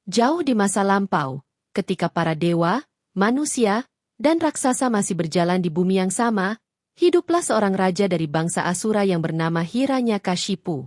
Jauh di masa lampau, ketika para dewa, manusia, dan raksasa masih berjalan di bumi yang sama, hiduplah seorang raja dari bangsa Asura yang bernama Hiranyakashipu.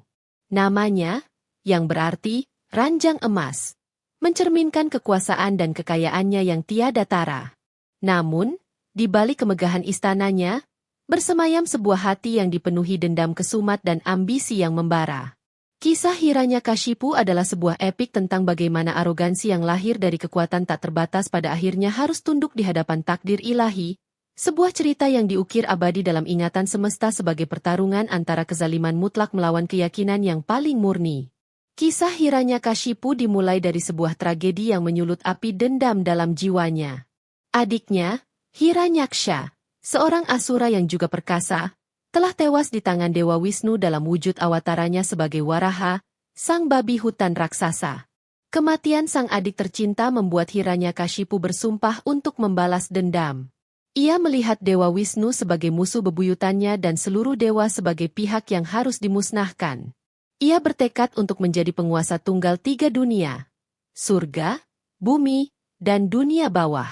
Namanya, yang berarti ranjang emas, mencerminkan kekuasaan dan kekayaannya yang tiada tara. Namun, di balik kemegahan istananya, bersemayam sebuah hati yang dipenuhi dendam kesumat dan ambisi yang membara. Kisah Hiranyakashipu adalah sebuah epik tentang bagaimana arogansi yang lahir dari kekuatan tak terbatas pada akhirnya harus tunduk di hadapan takdir ilahi, sebuah cerita yang diukir abadi dalam ingatan semesta sebagai pertarungan antara kezaliman mutlak melawan keyakinan yang paling murni. Kisah Hiranyakashipu dimulai dari sebuah tragedi yang menyulut api dendam dalam jiwanya. Adiknya, Hiranyaksha, seorang asura yang juga perkasa, telah tewas di tangan Dewa Wisnu dalam wujud awataranya sebagai Waraha, sang babi hutan raksasa. Kematian sang adik tercinta membuat Hiranyakashipu bersumpah untuk membalas dendam. Ia melihat Dewa Wisnu sebagai musuh bebuyutannya dan seluruh dewa sebagai pihak yang harus dimusnahkan. Ia bertekad untuk menjadi penguasa tunggal 3 dunia, surga, bumi, dan dunia bawah.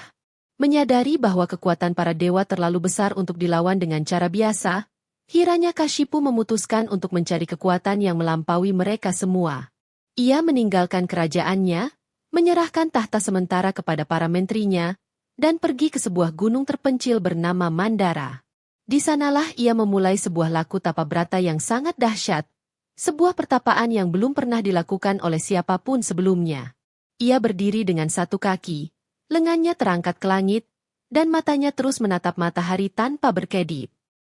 Menyadari bahwa kekuatan para dewa terlalu besar untuk dilawan dengan cara biasa, Hiranyakashipu memutuskan untuk mencari kekuatan yang melampaui mereka semua. Ia meninggalkan kerajaannya, menyerahkan tahta sementara kepada para menterinya, dan pergi ke sebuah gunung terpencil bernama Mandara. Di sanalah ia memulai sebuah laku tapabrata yang sangat dahsyat, sebuah pertapaan yang belum pernah dilakukan oleh siapapun sebelumnya. Ia berdiri dengan satu kaki, lengannya terangkat ke langit, dan matanya terus menatap matahari tanpa berkedip.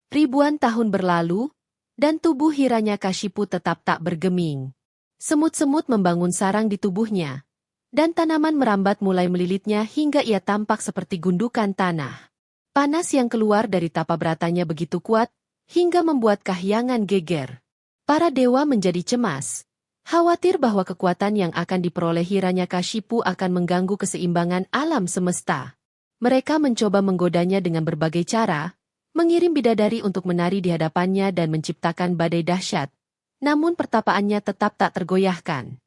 Ribuan tahun berlalu, dan tubuh Hiranyakashipu tetap tak bergeming. Semut-semut membangun sarang di tubuhnya, dan tanaman merambat mulai melilitnya hingga ia tampak seperti gundukan tanah. Panas yang keluar dari tapabratanya begitu kuat, hingga membuat kahyangan geger. Para dewa menjadi cemas, khawatir bahwa kekuatan yang akan diperoleh Hiranyakashipu akan mengganggu keseimbangan alam semesta. Mereka mencoba menggodanya dengan berbagai cara, mengirim bidadari untuk menari di hadapannya dan menciptakan badai dahsyat. Namun pertapaannya tetap tak tergoyahkan.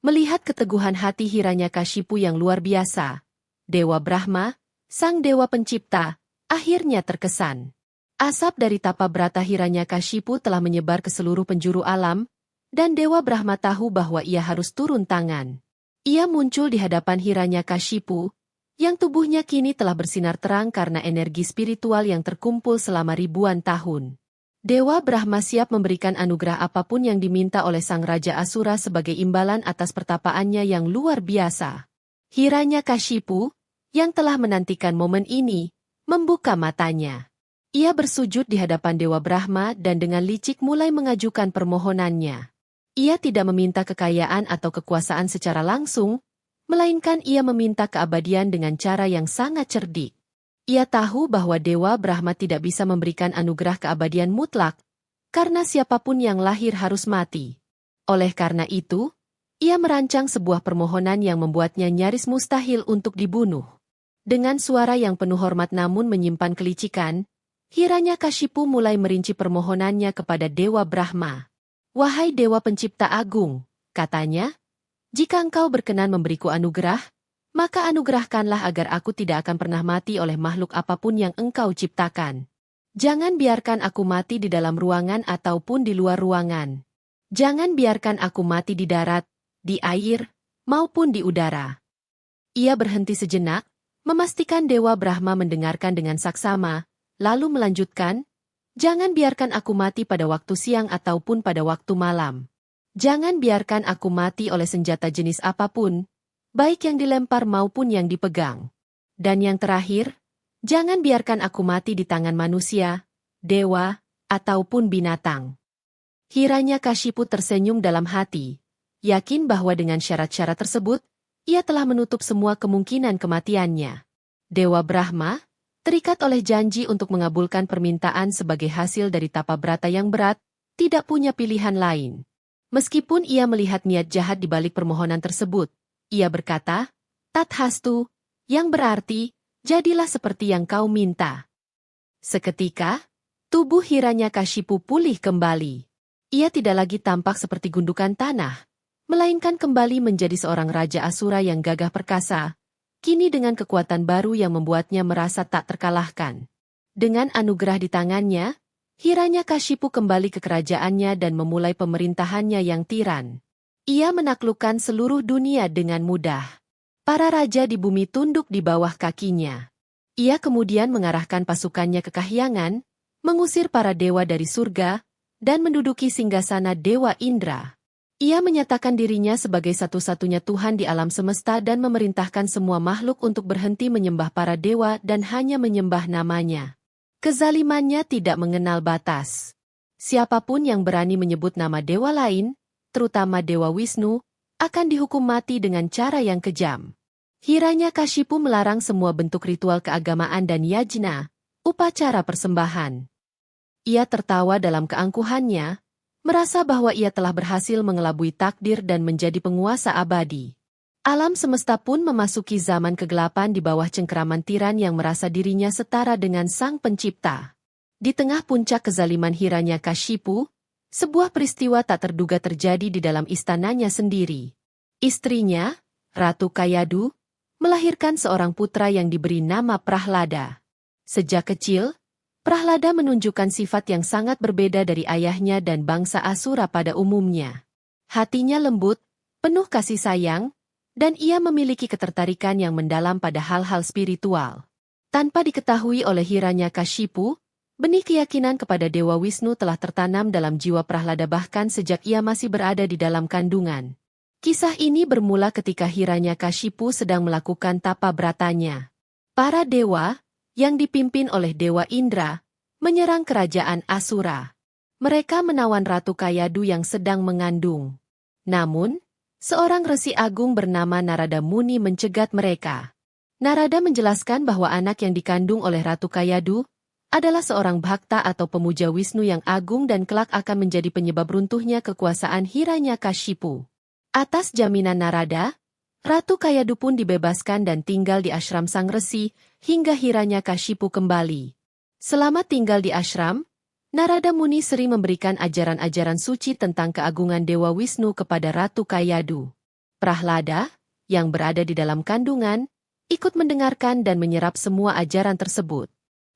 Melihat keteguhan hati Hiranyakashipu yang luar biasa, Dewa Brahma, sang dewa pencipta, akhirnya terkesan. Asap dari tapabrata Hiranyakashipu telah menyebar ke seluruh penjuru alam, dan Dewa Brahma tahu bahwa ia harus turun tangan. Ia muncul di hadapan Hiranyakashipu, yang tubuhnya kini telah bersinar terang karena energi spiritual yang terkumpul selama ribuan tahun. Dewa Brahma siap memberikan anugerah apapun yang diminta oleh sang Raja Asura sebagai imbalan atas pertapaannya yang luar biasa. Hiranyakashipu, yang telah menantikan momen ini, membuka matanya. Ia bersujud di hadapan Dewa Brahma dan dengan licik mulai mengajukan permohonannya. Ia tidak meminta kekayaan atau kekuasaan secara langsung, melainkan ia meminta keabadian dengan cara yang sangat cerdik. Ia tahu bahwa Dewa Brahma tidak bisa memberikan anugerah keabadian mutlak, karena siapapun yang lahir harus mati. Oleh karena itu, ia merancang sebuah permohonan yang membuatnya nyaris mustahil untuk dibunuh. Dengan suara yang penuh hormat namun menyimpan kelicikan, Hiranyakashipu mulai merinci permohonannya kepada Dewa Brahma. "Wahai Dewa Pencipta Agung," katanya, "jika engkau berkenan memberiku anugerah, maka anugerahkanlah agar aku tidak akan pernah mati oleh makhluk apapun yang engkau ciptakan. Jangan biarkan aku mati di dalam ruangan ataupun di luar ruangan. Jangan biarkan aku mati di darat, di air, maupun di udara." Ia berhenti sejenak, memastikan Dewa Brahma mendengarkan dengan saksama, lalu melanjutkan, "Jangan biarkan aku mati pada waktu siang ataupun pada waktu malam. Jangan biarkan aku mati oleh senjata jenis apapun, baik yang dilempar maupun yang dipegang. Dan yang terakhir, jangan biarkan aku mati di tangan manusia, dewa, ataupun binatang." Hiranyakashipu tersenyum dalam hati, yakin bahwa dengan syarat-syarat tersebut, ia telah menutup semua kemungkinan kematiannya. Dewa Brahma, terikat oleh janji untuk mengabulkan permintaan sebagai hasil dari tapabrata yang berat, tidak punya pilihan lain. Meskipun ia melihat niat jahat di balik permohonan tersebut, ia berkata, "Tathastu," yang berarti, "Jadilah seperti yang kau minta." Seketika, tubuh Hiranyakashipu pulih kembali. Ia tidak lagi tampak seperti gundukan tanah, melainkan kembali menjadi seorang Raja Asura yang gagah perkasa, kini dengan kekuatan baru yang membuatnya merasa tak terkalahkan. Dengan anugerah di tangannya, Hiranyakashipu kembali ke kerajaannya dan memulai pemerintahannya yang tiran. Ia menaklukkan seluruh dunia dengan mudah. Para raja di bumi tunduk di bawah kakinya. Ia kemudian mengarahkan pasukannya ke Kahyangan, mengusir para dewa dari surga, dan menduduki singgasana Dewa Indra. Ia menyatakan dirinya sebagai satu-satunya Tuhan di alam semesta dan memerintahkan semua makhluk untuk berhenti menyembah para dewa dan hanya menyembah namanya. Kezalimannya tidak mengenal batas. Siapapun yang berani menyebut nama dewa lain, terutama Dewa Wisnu, akan dihukum mati dengan cara yang kejam. Hiranyakashipu melarang semua bentuk ritual keagamaan dan yajna, upacara persembahan. Ia tertawa dalam keangkuhannya, merasa bahwa ia telah berhasil mengelabui takdir dan menjadi penguasa abadi. Alam semesta pun memasuki zaman kegelapan di bawah cengkeraman tiran yang merasa dirinya setara dengan Sang Pencipta. Di tengah puncak kezaliman Hiranyakashipu, sebuah peristiwa tak terduga terjadi di dalam istananya sendiri. Istrinya, Ratu Kayadu, melahirkan seorang putra yang diberi nama Prahlada. Sejak kecil, Prahlada menunjukkan sifat yang sangat berbeda dari ayahnya dan bangsa Asura pada umumnya. Hatinya lembut, penuh kasih sayang, dan ia memiliki ketertarikan yang mendalam pada hal-hal spiritual. Tanpa diketahui oleh Hiranyakashipu, benih keyakinan kepada Dewa Wisnu telah tertanam dalam jiwa Prahlada bahkan sejak ia masih berada di dalam kandungan. Kisah ini bermula ketika Hiranyakashipu sedang melakukan tapa bratanya. Para dewa, yang dipimpin oleh Dewa Indra, menyerang kerajaan Asura. Mereka menawan Ratu Kayadu yang sedang mengandung. Namun, seorang resi agung bernama Narada Muni mencegat mereka. Narada menjelaskan bahwa anak yang dikandung oleh Ratu Kayadu adalah seorang bhakta atau pemuja Wisnu yang agung dan kelak akan menjadi penyebab runtuhnya kekuasaan Hiranyakashipu. Atas jaminan Narada, Ratu Kayadu pun dibebaskan dan tinggal di ashram sang resi hingga Hiranyakashipu kembali. Selama tinggal di ashram, Narada Muni sering memberikan ajaran-ajaran suci tentang keagungan Dewa Wisnu kepada Ratu Kayadu. Prahlada, yang berada di dalam kandungan, ikut mendengarkan dan menyerap semua ajaran tersebut.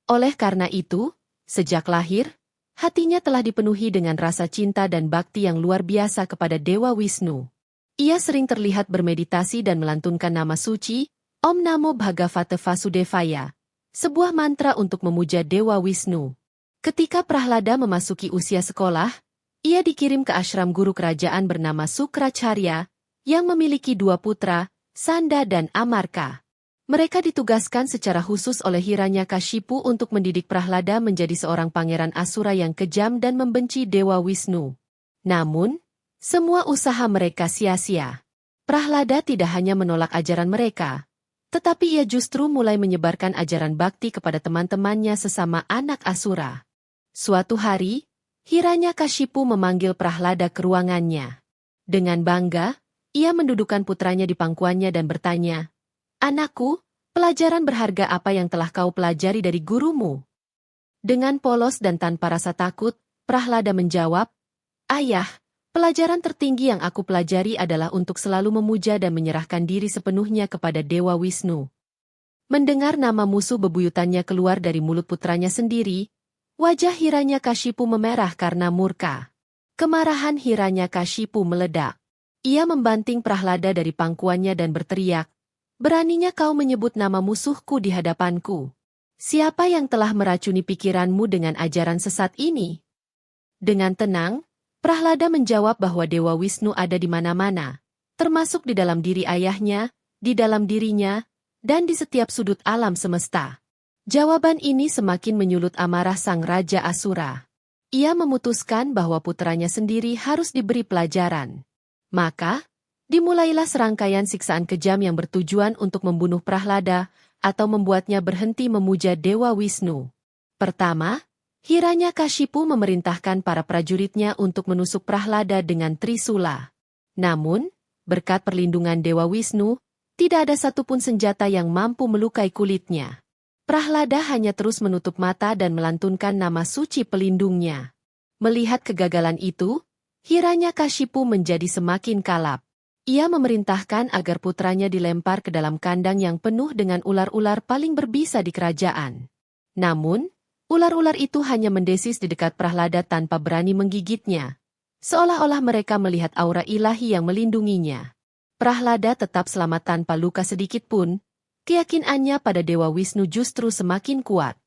Oleh karena itu, sejak lahir, hatinya telah dipenuhi dengan rasa cinta dan bakti yang luar biasa kepada Dewa Wisnu. Ia sering terlihat bermeditasi dan melantunkan nama suci, Om Namo Bhagavate Vasudevaya, sebuah mantra untuk memuja Dewa Wisnu. Ketika Prahlada memasuki usia sekolah, ia dikirim ke ashram guru kerajaan bernama Sukracharya, yang memiliki 2 putra, Sanda dan Amarka. Mereka ditugaskan secara khusus oleh Hiranyakashipu untuk mendidik Prahlada menjadi seorang pangeran Asura yang kejam dan membenci Dewa Wisnu. Namun, semua usaha mereka sia-sia. Prahlada tidak hanya menolak ajaran mereka, tetapi ia justru mulai menyebarkan ajaran bakti kepada teman-temannya sesama anak Asura. Suatu hari, Hiranyakashipu memanggil Prahlada ke ruangannya. Dengan bangga, ia mendudukkan putranya di pangkuannya dan bertanya, "Anakku, pelajaran berharga apa yang telah kau pelajari dari gurumu?" Dengan polos dan tanpa rasa takut, Prahlada menjawab, "Ayah, pelajaran tertinggi yang aku pelajari adalah untuk selalu memuja dan menyerahkan diri sepenuhnya kepada Dewa Wisnu." Mendengar nama musuh bebuyutannya keluar dari mulut putranya sendiri, wajah Hiranyakashipu memerah karena murka. Kemarahan Hiranyakashipu meledak. Ia membanting Prahlada dari pangkuannya dan berteriak, "Beraninya kau menyebut nama musuhku di hadapanku? Siapa yang telah meracuni pikiranmu dengan ajaran sesat ini?" Dengan tenang, Prahlada menjawab bahwa Dewa Wisnu ada di mana-mana, termasuk di dalam diri ayahnya, di dalam dirinya, dan di setiap sudut alam semesta. Jawaban ini semakin menyulut amarah sang Raja Asura. Ia memutuskan bahwa putranya sendiri harus diberi pelajaran. Maka, dimulailah serangkaian siksaan kejam yang bertujuan untuk membunuh Prahlada atau membuatnya berhenti memuja Dewa Wisnu. Pertama, Hiranyakashipu memerintahkan para prajuritnya untuk menusuk Prahlada dengan trisula. Namun, berkat perlindungan Dewa Wisnu, tidak ada satupun senjata yang mampu melukai kulitnya. Prahlada hanya terus menutup mata dan melantunkan nama suci pelindungnya. Melihat kegagalan itu, Hiranyakashipu menjadi semakin kalap. Ia memerintahkan agar putranya dilempar ke dalam kandang yang penuh dengan ular-ular paling berbisa di kerajaan. Namun, ular-ular itu hanya mendesis di dekat Prahlada tanpa berani menggigitnya. Seolah-olah mereka melihat aura ilahi yang melindunginya. Prahlada tetap selamat tanpa luka sedikit pun. Keyakinannya pada Dewa Wisnu justru semakin kuat.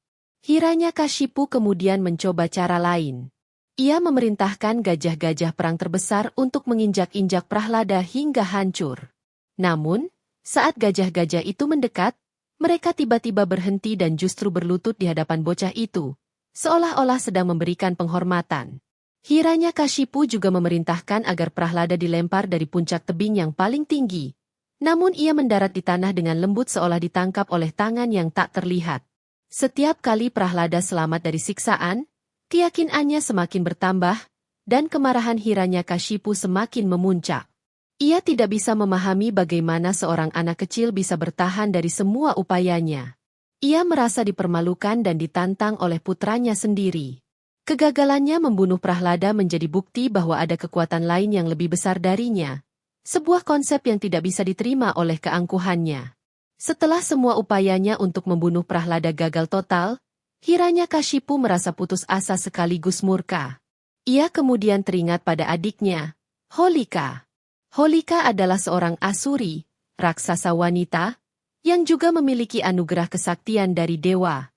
Hiranyakashipu kemudian mencoba cara lain. Ia memerintahkan gajah-gajah perang terbesar untuk menginjak-injak Prahlada hingga hancur. Namun, saat gajah-gajah itu mendekat, mereka tiba-tiba berhenti dan justru berlutut di hadapan bocah itu, seolah-olah sedang memberikan penghormatan. Hiranyakashipu juga memerintahkan agar Prahlada dilempar dari puncak tebing yang paling tinggi. Namun ia mendarat di tanah dengan lembut seolah ditangkap oleh tangan yang tak terlihat. Setiap kali Prahlada selamat dari siksaan, keyakinannya semakin bertambah, dan kemarahan Hiranyakashipu semakin memuncak. Ia tidak bisa memahami bagaimana seorang anak kecil bisa bertahan dari semua upayanya. Ia merasa dipermalukan dan ditantang oleh putranya sendiri. Kegagalannya membunuh Prahlada menjadi bukti bahwa ada kekuatan lain yang lebih besar darinya. Sebuah konsep yang tidak bisa diterima oleh keangkuhannya. Setelah semua upayanya untuk membunuh Prahlada gagal total, Hiranyakashipu merasa putus asa sekaligus murka. Ia kemudian teringat pada adiknya, Holika. Holika adalah seorang asuri, raksasa wanita, yang juga memiliki anugerah kesaktian dari dewa.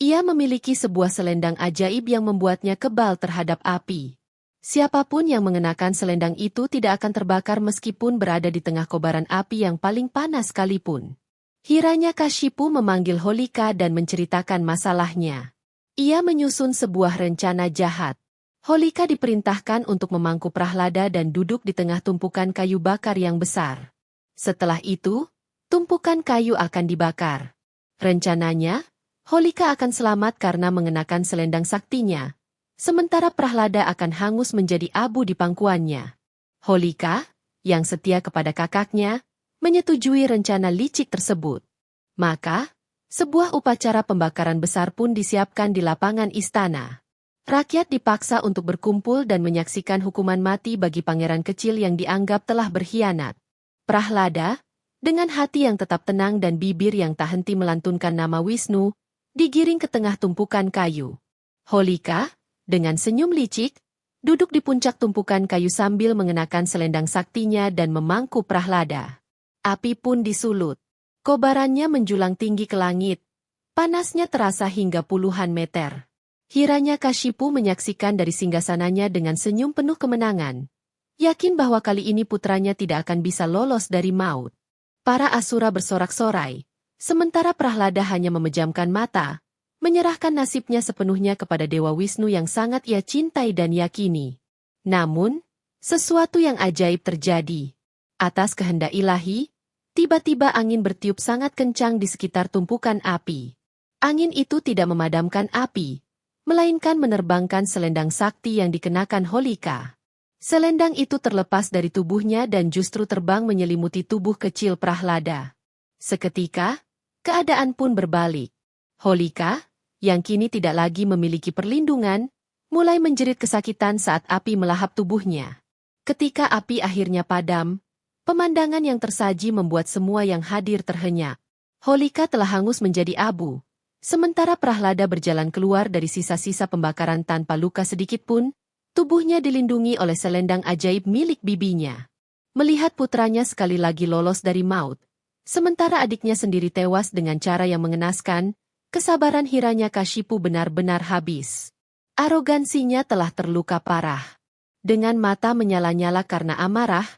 Ia memiliki sebuah selendang ajaib yang membuatnya kebal terhadap api. Siapapun yang mengenakan selendang itu tidak akan terbakar meskipun berada di tengah kobaran api yang paling panas sekalipun. Hiranyakashipu memanggil Holika dan menceritakan masalahnya. Ia menyusun sebuah rencana jahat. Holika diperintahkan untuk memangku Prahlada dan duduk di tengah tumpukan kayu bakar yang besar. Setelah itu, tumpukan kayu akan dibakar. Rencananya, Holika akan selamat karena mengenakan selendang saktinya. Sementara Prahlada akan hangus menjadi abu di pangkuannya. Holika, yang setia kepada kakaknya, menyetujui rencana licik tersebut. Maka, sebuah upacara pembakaran besar pun disiapkan di lapangan istana. Rakyat dipaksa untuk berkumpul dan menyaksikan hukuman mati bagi pangeran kecil yang dianggap telah berkhianat. Prahlada, dengan hati yang tetap tenang dan bibir yang tak henti melantunkan nama Wisnu, digiring ke tengah tumpukan kayu. Holika, dengan senyum licik, duduk di puncak tumpukan kayu sambil mengenakan selendang saktinya dan memangku Prahlada. Api pun disulut. Kobarannya menjulang tinggi ke langit. Panasnya terasa hingga puluhan meter. Hiranyakashipu menyaksikan dari singgasananya dengan senyum penuh kemenangan. Yakin bahwa kali ini putranya tidak akan bisa lolos dari maut. Para asura bersorak-sorai. Sementara Prahlada hanya memejamkan mata, menyerahkan nasibnya sepenuhnya kepada Dewa Wisnu yang sangat ia cintai dan yakini. Namun, sesuatu yang ajaib terjadi. Atas kehendak ilahi, tiba-tiba angin bertiup sangat kencang di sekitar tumpukan api. Angin itu tidak memadamkan api, melainkan menerbangkan selendang sakti yang dikenakan Holika. Selendang itu terlepas dari tubuhnya dan justru terbang menyelimuti tubuh kecil Prahlada. Seketika, keadaan pun berbalik. Holika, yang kini tidak lagi memiliki perlindungan, mulai menjerit kesakitan saat api melahap tubuhnya. Ketika api akhirnya padam, pemandangan yang tersaji membuat semua yang hadir terhenyak. Holika telah hangus menjadi abu, sementara Prahlada berjalan keluar dari sisa-sisa pembakaran tanpa luka sedikit pun, tubuhnya dilindungi oleh selendang ajaib milik bibinya. Melihat putranya sekali lagi lolos dari maut, sementara adiknya sendiri tewas dengan cara yang mengenaskan, kesabaran Hiranyakashipu benar-benar habis. Arogansinya telah terluka parah. Dengan mata menyala-nyala karena amarah,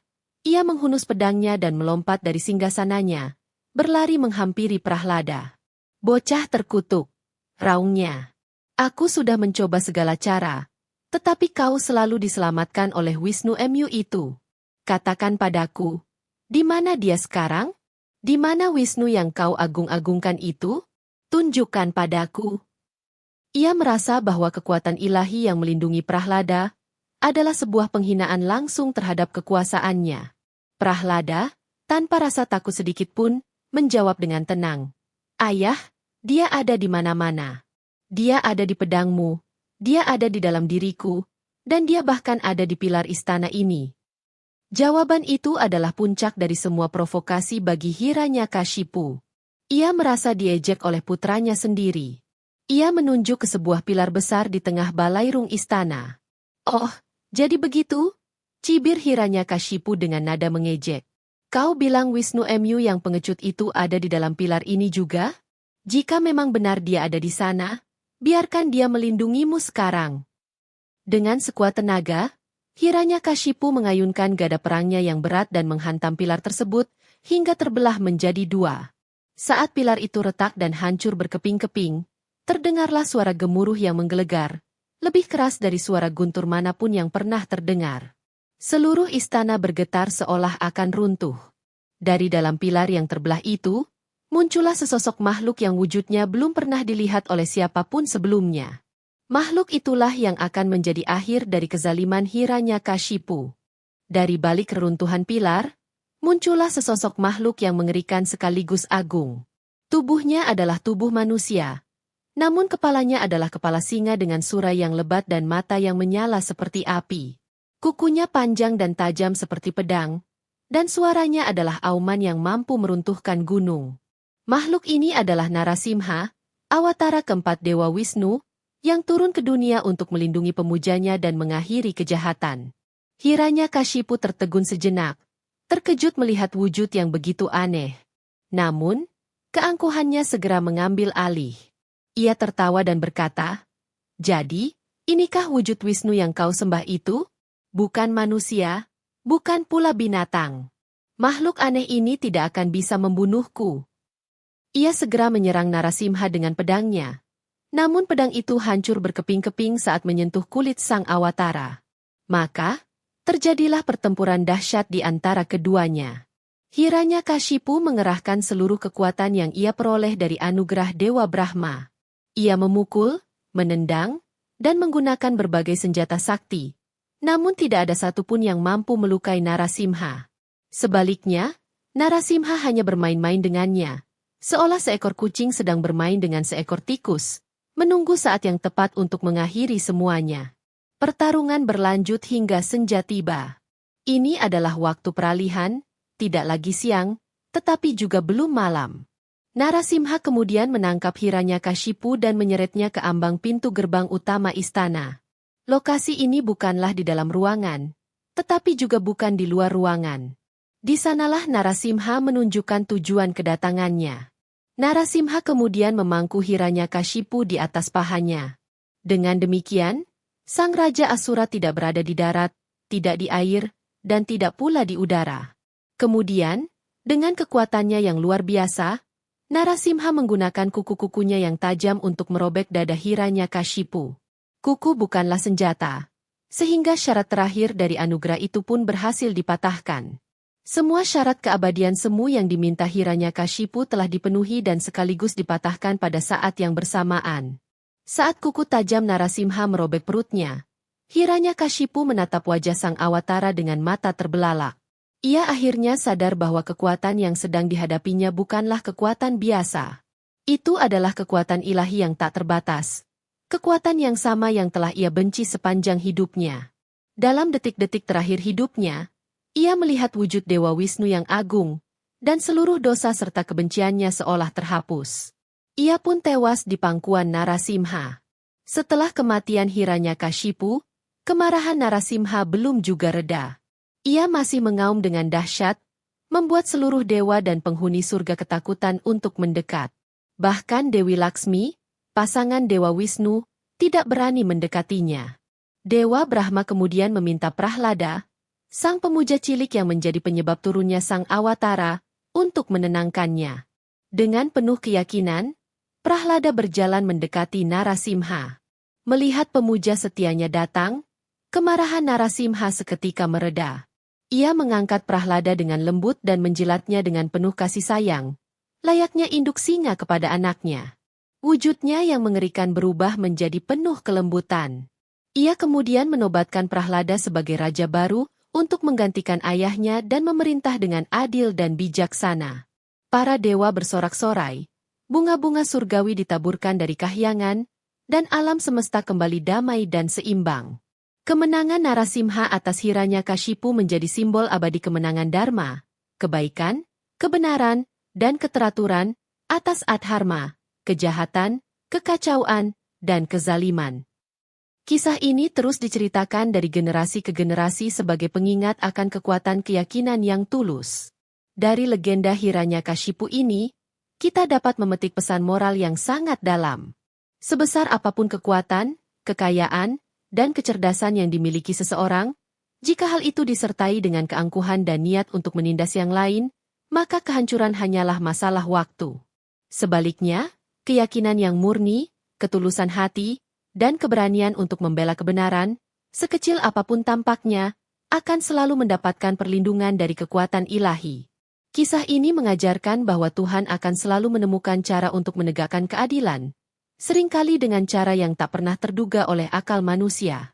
ia menghunus pedangnya dan melompat dari singgasananya, berlari menghampiri Prahlada. Bocah terkutuk, raungnya. Aku sudah mencoba segala cara, tetapi kau selalu diselamatkan oleh Wisnu Mu itu. Katakan padaku, di mana dia sekarang? Di mana Wisnu yang kau agung-agungkan itu? Tunjukkan padaku. Ia merasa bahwa kekuatan ilahi yang melindungi Prahlada adalah sebuah penghinaan langsung terhadap kekuasaannya. Prahlada, tanpa rasa takut sedikit pun, menjawab dengan tenang. Ayah, dia ada di mana-mana. Dia ada di pedangmu, dia ada di dalam diriku, dan dia bahkan ada di pilar istana ini. Jawaban itu adalah puncak dari semua provokasi bagi Hiranyakashipu. Ia merasa diejek oleh putranya sendiri. Ia menunjuk ke sebuah pilar besar di tengah balairung istana. "Oh, jadi begitu?" cibir Hiranyakashipu dengan nada mengejek. "Kau bilang Wisnu Mu yang pengecut itu ada di dalam pilar ini juga? Jika memang benar dia ada di sana, biarkan dia melindungimu sekarang." Dengan sekuat tenaga, Hiranyakashipu mengayunkan gada perangnya yang berat dan menghantam pilar tersebut hingga terbelah menjadi dua. Saat pilar itu retak dan hancur berkeping-keping, terdengarlah suara gemuruh yang menggelegar, lebih keras dari suara guntur manapun yang pernah terdengar. Seluruh istana bergetar seolah akan runtuh. Dari dalam pilar yang terbelah itu, muncullah sesosok makhluk yang wujudnya belum pernah dilihat oleh siapapun sebelumnya. Makhluk itulah yang akan menjadi akhir dari kezaliman Hiranyakashipu. Dari balik reruntuhan pilar, muncullah sesosok makhluk yang mengerikan sekaligus agung. Tubuhnya adalah tubuh manusia, namun kepalanya adalah kepala singa dengan surai yang lebat dan mata yang menyala seperti api. Kukunya panjang dan tajam seperti pedang, dan suaranya adalah auman yang mampu meruntuhkan gunung. Makhluk ini adalah Narasimha, awatara keempat Dewa Wisnu, yang turun ke dunia untuk melindungi pemujanya dan mengakhiri kejahatan. Hiranyakashipu tertegun sejenak, terkejut melihat wujud yang begitu aneh. Namun, keangkuhannya segera mengambil alih. Ia tertawa dan berkata, "Jadi, inikah wujud Wisnu yang kau sembah itu? Bukan manusia, bukan pula binatang. Makhluk aneh ini tidak akan bisa membunuhku." Ia segera menyerang Narasimha dengan pedangnya. Namun pedang itu hancur berkeping-keping saat menyentuh kulit sang awatara. Maka, terjadilah pertempuran dahsyat di antara keduanya. Hiranyakashipu mengerahkan seluruh kekuatan yang ia peroleh dari anugerah Dewa Brahma. Ia memukul, menendang, dan menggunakan berbagai senjata sakti. Namun tidak ada satupun yang mampu melukai Narasimha. Sebaliknya, Narasimha hanya bermain-main dengannya, seolah seekor kucing sedang bermain dengan seekor tikus, menunggu saat yang tepat untuk mengakhiri semuanya. Pertarungan berlanjut hingga senja tiba. Ini adalah waktu peralihan, tidak lagi siang, tetapi juga belum malam. Narasimha kemudian menangkap Hiranyakashipu dan menyeretnya ke ambang pintu gerbang utama istana. Lokasi ini bukanlah di dalam ruangan, tetapi juga bukan di luar ruangan. Di sanalah Narasimha menunjukkan tujuan kedatangannya. Narasimha kemudian memangku Hiranyakashipu di atas pahanya. Dengan demikian, sang Raja Asura tidak berada di darat, tidak di air, dan tidak pula di udara. Kemudian, dengan kekuatannya yang luar biasa, Narasimha menggunakan kuku-kukunya yang tajam untuk merobek dada Hiranyakashipu. Kuku bukanlah senjata, sehingga syarat terakhir dari anugerah itu pun berhasil dipatahkan. Semua syarat keabadian semu yang diminta Hiranyakashipu telah dipenuhi dan sekaligus dipatahkan pada saat yang bersamaan. Saat kuku tajam Narasimha merobek perutnya, Hiranyakashipu menatap wajah sang awatara dengan mata terbelalak. Ia akhirnya sadar bahwa kekuatan yang sedang dihadapinya bukanlah kekuatan biasa. Itu adalah kekuatan ilahi yang tak terbatas. Kekuatan yang sama yang telah ia benci sepanjang hidupnya. Dalam detik-detik terakhir hidupnya, ia melihat wujud Dewa Wisnu yang agung, dan seluruh dosa serta kebenciannya seolah terhapus. Ia pun tewas di pangkuan Narasimha. Setelah kematian Hiranyakashipu, kemarahan Narasimha belum juga reda. Ia masih mengaum dengan dahsyat, membuat seluruh dewa dan penghuni surga ketakutan untuk mendekat. Bahkan Dewi Laksmi, pasangan Dewa Wisnu, tidak berani mendekatinya. Dewa Brahma kemudian meminta Prahlada, sang pemuja cilik yang menjadi penyebab turunnya sang awatara, untuk menenangkannya. Dengan penuh keyakinan, Prahlada berjalan mendekati Narasimha. Melihat pemuja setianya datang, kemarahan Narasimha seketika mereda. Ia mengangkat Prahlada dengan lembut dan menjilatnya dengan penuh kasih sayang, layaknya induk singa kepada anaknya. Wujudnya yang mengerikan berubah menjadi penuh kelembutan. Ia kemudian menobatkan Prahlada sebagai raja baru, untuk menggantikan ayahnya dan memerintah dengan adil dan bijaksana. Para dewa bersorak-sorai, bunga-bunga surgawi ditaburkan dari kahyangan, dan alam semesta kembali damai dan seimbang. Kemenangan Narasimha atas Hiranyakashipu menjadi simbol abadi kemenangan Dharma, kebaikan, kebenaran, dan keteraturan atas adharma, kejahatan, kekacauan, dan kezaliman. Kisah ini terus diceritakan dari generasi ke generasi sebagai pengingat akan kekuatan keyakinan yang tulus. Dari legenda Hiranyakashipu ini, kita dapat memetik pesan moral yang sangat dalam. Sebesar apapun kekuatan, kekayaan, dan kecerdasan yang dimiliki seseorang, jika hal itu disertai dengan keangkuhan dan niat untuk menindas yang lain, maka kehancuran hanyalah masalah waktu. Sebaliknya, keyakinan yang murni, ketulusan hati, dan keberanian untuk membela kebenaran, sekecil apapun tampaknya, akan selalu mendapatkan perlindungan dari kekuatan ilahi. Kisah ini mengajarkan bahwa Tuhan akan selalu menemukan cara untuk menegakkan keadilan, seringkali dengan cara yang tak pernah terduga oleh akal manusia.